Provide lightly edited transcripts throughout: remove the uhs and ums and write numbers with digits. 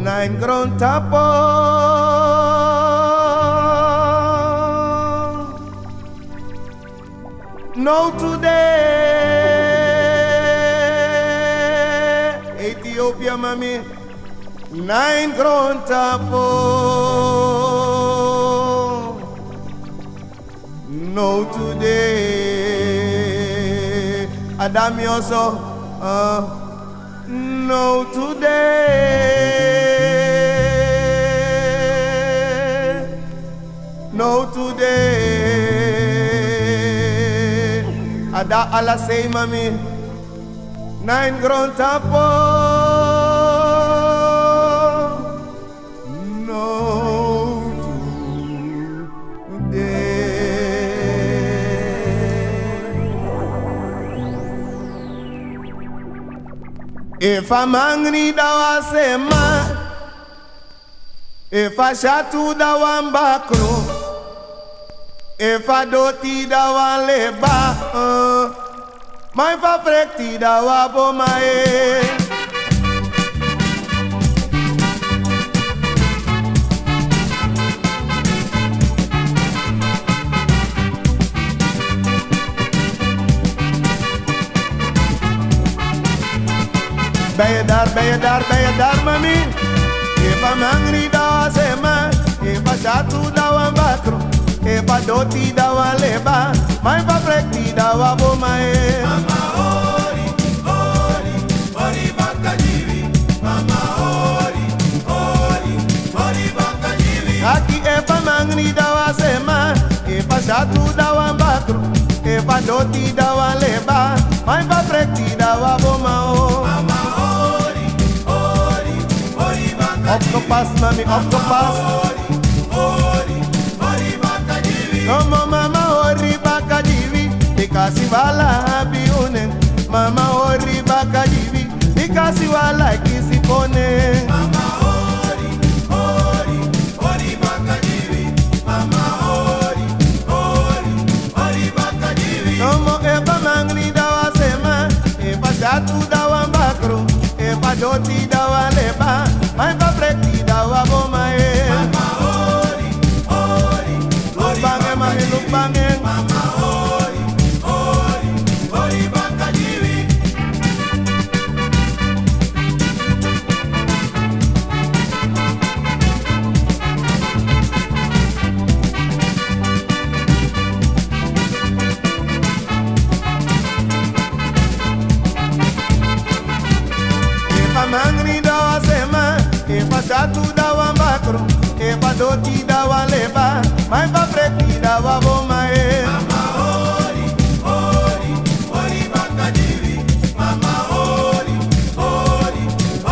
Nine ground tapo. No today, Ethiopia mami. Nine ground tapo. No today, Adam yoso. No today, no today. Ada ala say mami, nine grown tapo. No today. If I'm angry, dawa sema. If I shatu dawa mbakro. If I doti dawa leba. My fafrekti dawa bomae. Bayadar, mami. If I'm hungry, dawa sema. If I shatu dawa bakro. If I doti dawa leba. My fafrekti dawa bomae. Mama ori, ori, ori bakajivi. Mama ori, ori, ori bakajivi. Aki if I'm hungry, dawa sema. If I shatu dawa bakro. If I doti dawa leba. My fafrekti dawa bomao. Octopus, mami, octopus. Ori bakajivi. Como mama ori bakajivi. Because wala biunen. Mama ori bakajivi. Because wala kisipone. Mama ori, ori, ori bakajivi. Mama ori, ori, ori bakajivi. Como eba mangri dawa sema. Eba shatu dawa bakro. Eba doti dawa leba. My fafrekti dawa bomae. Mama ori, ori, ori Mami look banging. Mama ori, ori, ori bakajivi. If I'm hungry, dawa sema. If I shatu dawa bakro. If I doti dawa leba. My fafrekti dawa bomae. Mama ori, ori, ori bakajivi. Mama ori, ori,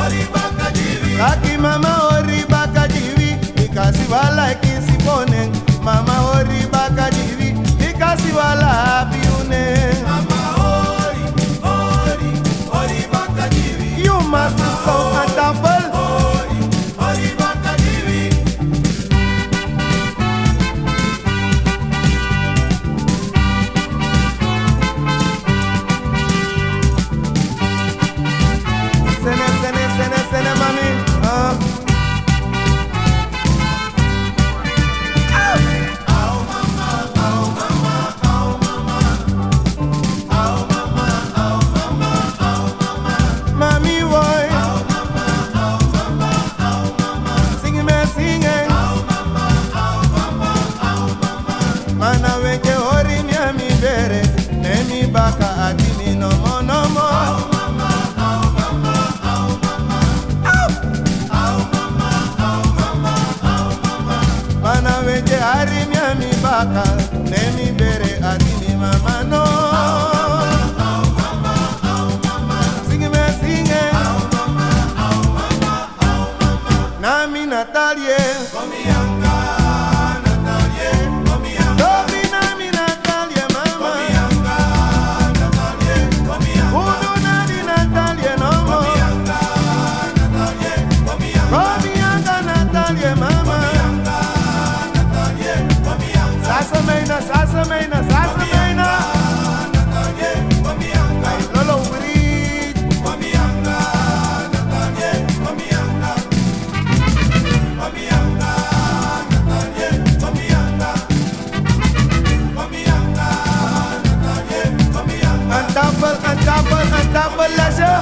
ori bakajivi. Kaki mama ori bakajivi. Ikasi wala kisipone. Mama ori bakajivi. Ikasi wala biune. Mama ori, ori, ori bakajivi. You must sound a double. Ori, ori bakajivi. Sene, mami. Au mama, au mama, au mama. Au mama, au mama, au mama. Mami boy. Au mama, Een tafel lesje.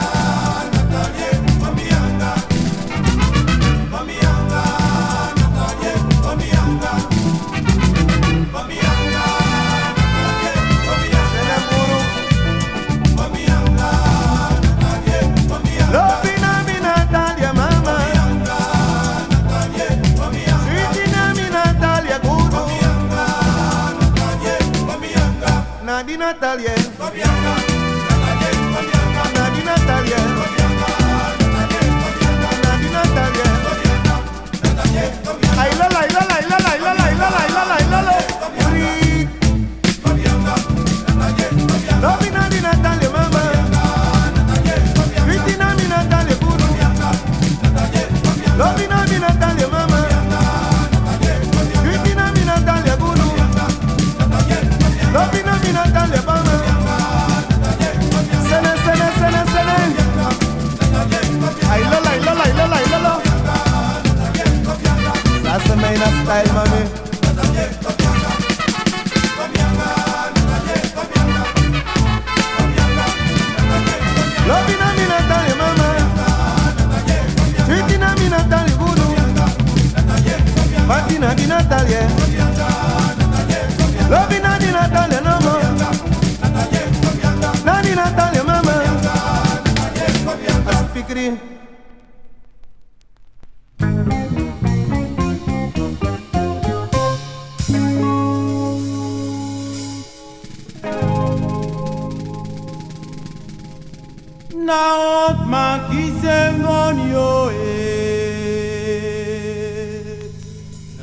Nadi Natalia, Nadi Natalia, Nadi Natalia. Ay la la la la la la la la la la la la la. Love Nadi Natalia mama. Pretty Nadi Natalia guru. Love Nadi Natalia mama. Pretty Nadi Natalia guru. Love Nadi Natalia mama. Sene sene sene sene. Ay la la la la la la la. That's the main style, mami. Love Nadi Natalia mama. Pretty Nadi Natalia guru. Party Nadi Natalia. Love Nadi Natalia no more. Nadi Natalia mama. Aspikri. Naot makisengonio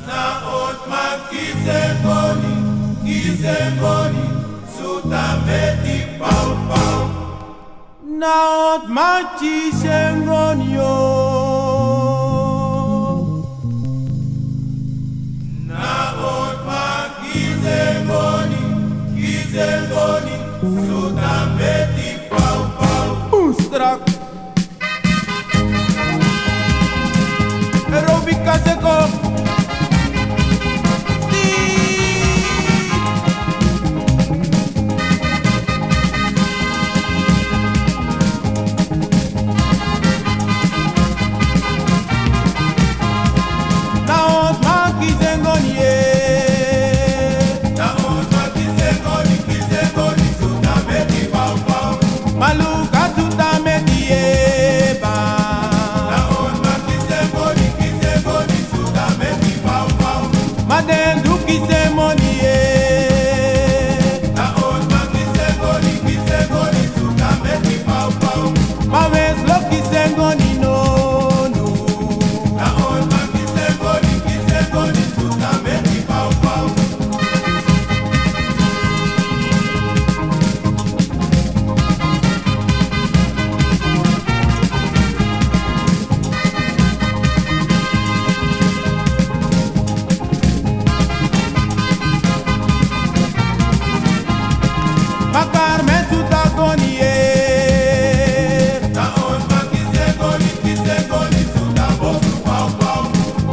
Naot makisengoni Kisengoni Sutameti pau pau Naot makisengonio Naot makisengoni Kisengoni Sutameti pau pau Strak Aerobica seco Naot makizengoni Naot makizengoni Kizengoni sutameti pau pau Maluka sutameti eba Naot makizengoni Kizengoni sutameti pau pau Madendu kizemoni Naot makizengoni Kizengoni sutameti pau pau Maweslo kizengoni no Naot makizengoni Kizengoni sutameti pau pau Makar me sutagoni Naot makizengoni Kizengoni sutabofru pau pau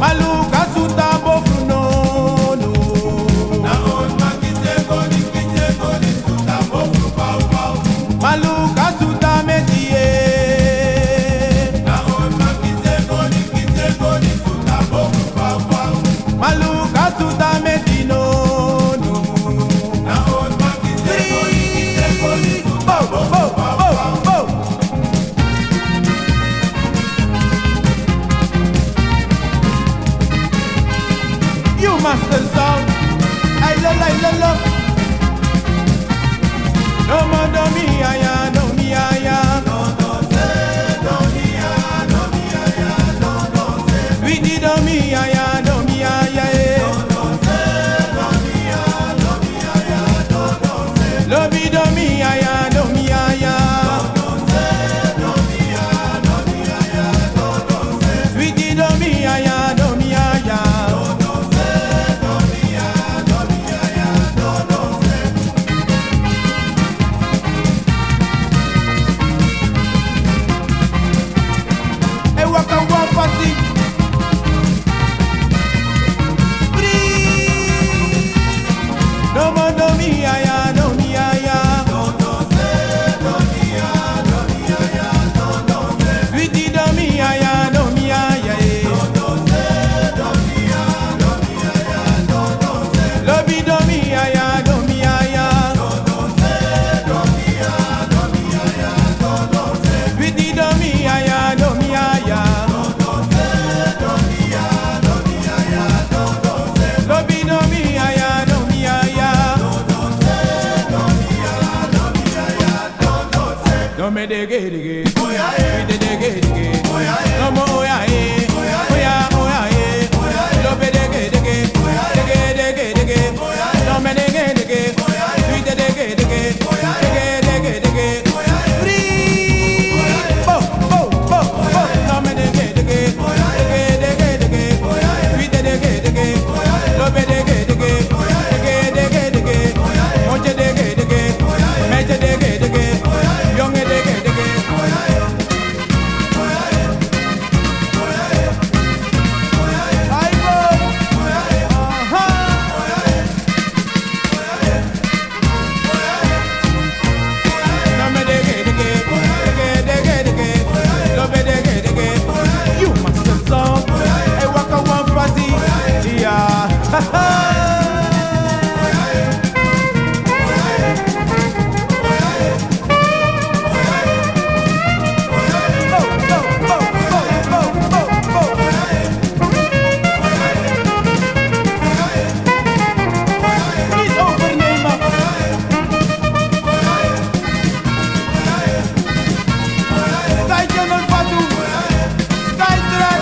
Maluka sutabofru no Naot makizengoni Kizengoni sutabofru pau pau Maluka sutameti Naot makizengoni Kizengoni sutabofru pau pau Maluka sutameti no Naot makizengoni Kizengoni sutabofru pau pau You master sound I love No more do me aya no me dege dege, we dege dege, no mo oya oya oya no me dege dege, dege dege, no me dege dege, we dege dege, dege dege, free, bo bo bo bo, no me dege dege, dege dege, we dege dege, no me dege dege, dege dege, moche dege dege, meche dege dege, yonge dege dege. You must have song, I walk a one fuzzy, yeah. Please overnemen. Tijdje nog wat doen. Tijdrak.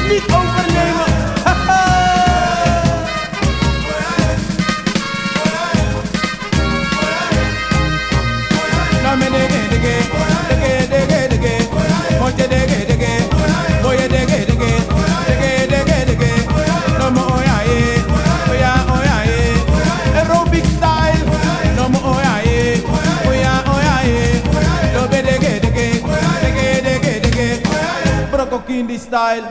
Niet overnemen. Nou me dege dege, dege dege dege, moche dege dege, boye dege dege, dege dege dege, no mo oya oya aerobic style, no mo oya oya, no be dege dege, broko kindi style.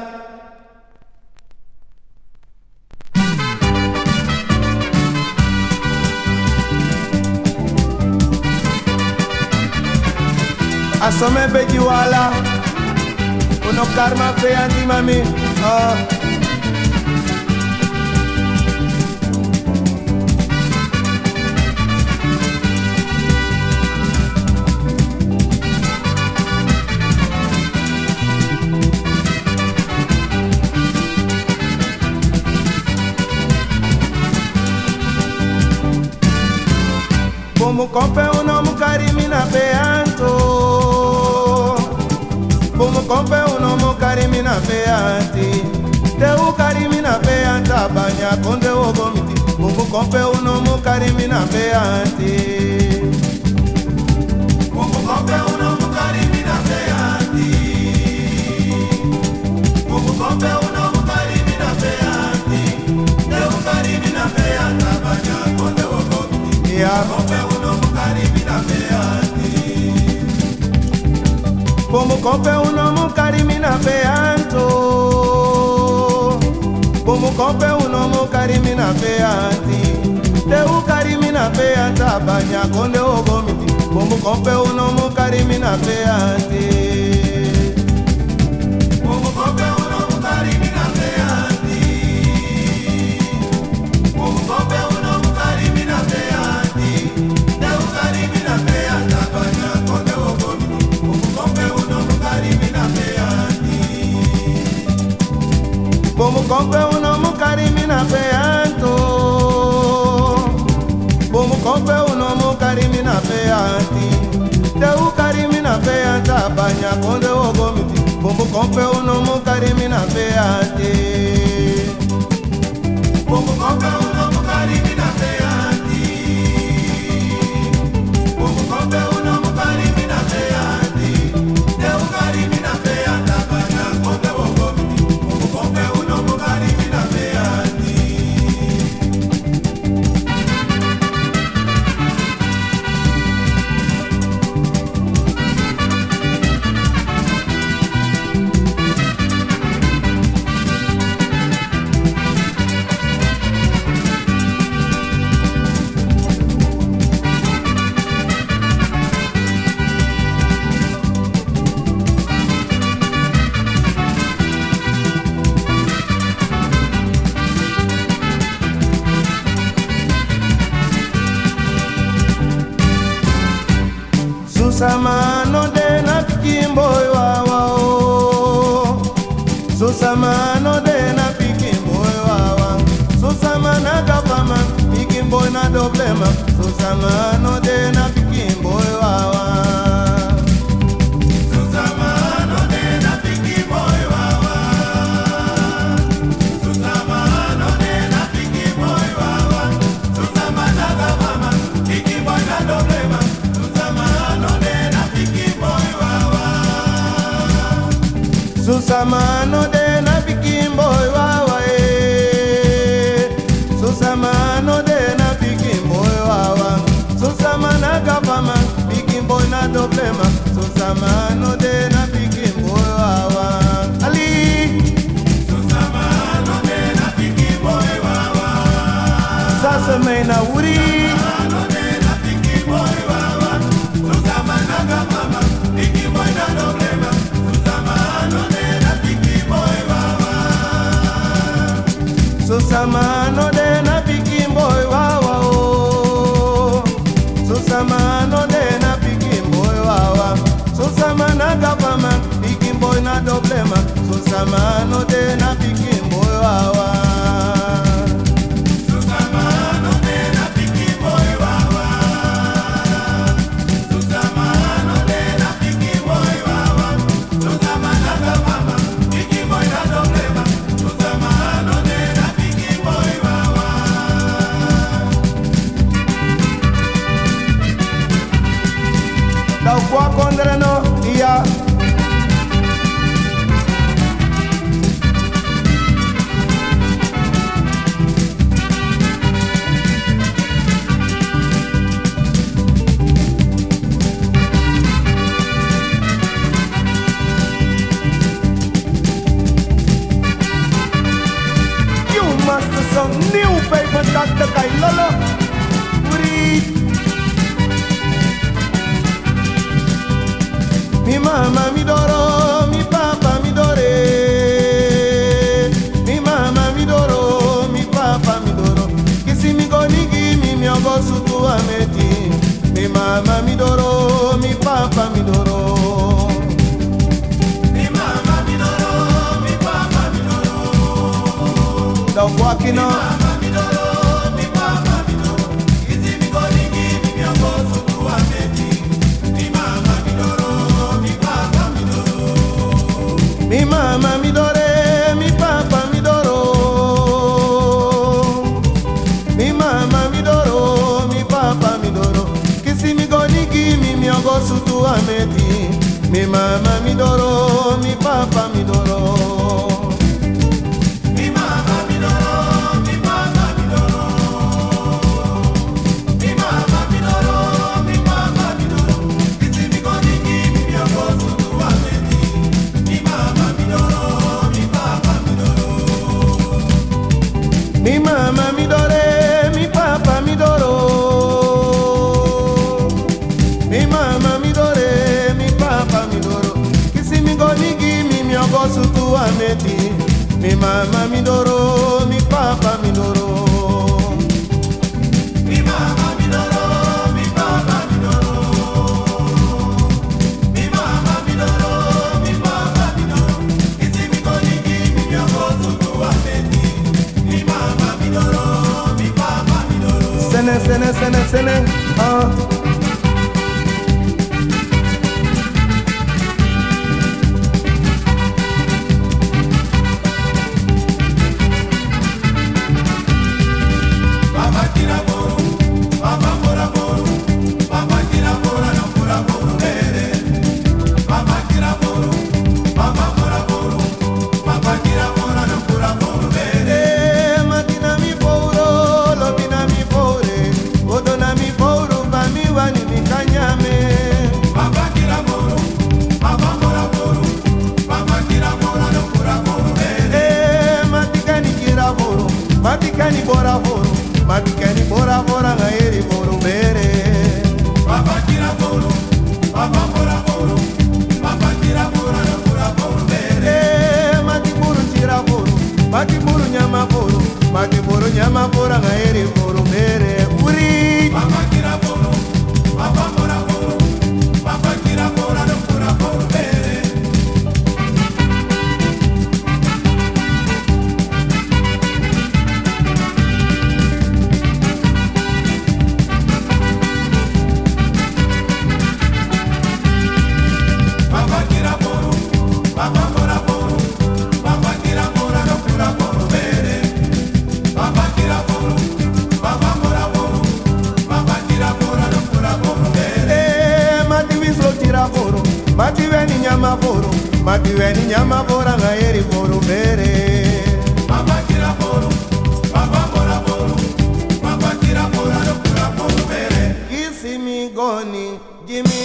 Asome beji wala, uno karma fe anti mami. Como compe uno mukarimi na peanto, como compe uno mukarimi na peanti, te ukarimi na peanta banya konde ogomiti, como compe uno mukarimi na peanti, como compe uno mukarimi na peanti, como compe uno mukarimi na peanti, te ukarimi na peanta banya konde ogomiti, ya compe como compe uno mukarimi na peanto, como compe uno mukarimi na peanti, te ukarimi na peanta banya konde ogomiti, como compe uno mukarimi na peanti, como compe uno mukarimi na peanti, como compe uno mukarimi na peanti, te ukarimi na peanta banya konde ogomiti, como compe uno mukarimi na peanti, como compe uno mukarimi na peanto, como compe uno mukarimi na peanti, te ukarimi na peanta banya konde ogomiti, como compe uno mukarimi na peanti, como compe uno mukarimi na peanti, como compe uno mukarimi na peanti, te ukarimi na peanta banya konde ogomiti, como compe uno mukarimi na peanti. Susamano de na pikimboy wawa o, Susamano de na pikimboy wawa, Susamana kapama pikimboy na doblema, Susamano de na pikimboy wawa. Susamano de na pikin boy wawa eh. Susamano de na pikin boy wawa. Susamana gapama pikin boy na doblema. Susamano de na pikin boy wawa. Ali. Susamano de na pikin boy wawa. Sasa me na wuri. Susamano de na pikin boy wawa. Susamana gapama pikin boy na doblema. Susamano de na pikin boy wawa. Susamano de na pikin boy wawa oh. Susamano de na pikin boy wawa. Susamana gapama pikin boy na doblema. Susamano de na pikin boy wawa. Susamano de na pikin boy wawa. Susamano de na pikin boy wawa. Susamana gapama pikin boy na doblema. Susamano de na pikin boy wawa. Dau kwa kondre no iya. You must have some new paper Dr. Kailolo. Breathe. Mi mama mi doro, mi papa mi dore. Mi mama mi doro, mi papa mi doro. Kisi mi gonigi mi ogo sutu ameti. Mi mama mi doro, mi papa mi doro. Mi mama mi doro, mi papa mi doro. Dau kwakino. Mama mi doro, mi papa mi doro. Izi mi gonigi mi ogo sutu ameti. Mi mama mi doro, mi papa mi doro. Mi mama mi dore, mi papa mi doro. Mi mama mi doro, mi papa mi doro. Kisi mi gonigi mi ogo sutu ameti. Mi mama mi doro, mi papa mi doro. Mi mama mi doro, mi papa mi doro. Mi mama mi doro, mi papa mi doro. Izi mi gonigi mi ogo sutu ameti. Mi mama mi doro, mi papa mi doro. Mi mama mi dore, mi papa mi doro. Mi mama mi dore, mi papa mi doro. Kisi mi gonigi mi ogo sutu ameti. Mi mama mi doro, mi papa mi doro. Mi mama mi doro, mi papa mi doro. Mi mama mi doro, mi papa mi doro. Izi mi gonigi mi ogo sutu ameti. Mi mama mi doro, mi papa mi doro. Sene, ah. Papa tira boro, papa mora boro. Papa tira boro, no mora boro bere. Papa tira boro, papa mora boro. Papa tira boro, no mora boro bere. Matina mi pouro, lobina mi poure. Odona mi pouro, bami wani mi kanyame. Papa tira boro, papa mora boro. Papa tira boro, no mora boro bere. Matikani kira voro, matikani bora voro. Matikani bora bora ngairi voro bere. Papa tira boro, papa mora boro. Papa tira boro, no mora boro bere. Matiburu tira voro, matiburu nyama voro. Matiburu nyama vora ngairi voro bere. Uri. Papa tira boro, papa mora boro. Papa tira boro, no mora boro bere. Papa tira boro, papa mora boro. Papa tira boro, no mora boro bere. Papa tira boro, papa mora boro. Papa tira boro, no mora boro bere. Mati wislo tira voro, mati veni nyama voro. Matiweni nyama bora ngaeri boru bere. Mama kira boru, mama bora boru, mama kira bora no kura boru bere. Kisi mi goni Jimmy.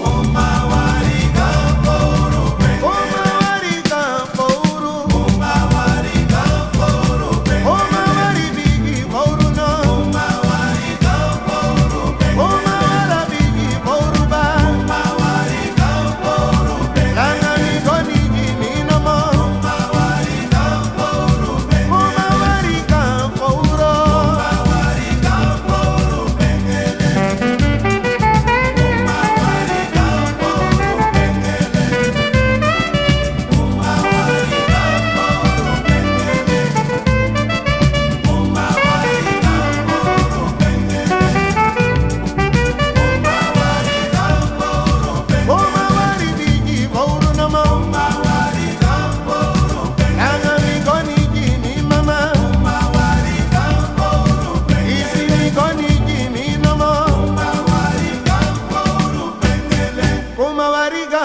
Oma warika boru bere. Oma warika boru. Oma warika boru bere. Oma wari bigi boru no. Oma warika boru bere. Oma wara bigi boru ba. Oma warika boru bere. Langa mi goni Jimmy no mo. Oma warika boru bere. Oma warika boru. Oma warika boru bere. Oma warika boru bere. Oma warika boru bere. Oma warika boru bere. Oma warika boru bere. Oma wari bigi boru no mo. Oma warika boru bere. Langa mi goni Jimmy mama. Oma warika boru bere. Kisi mi goni Jimmy no mo. Oma warika boru bere. Oma warika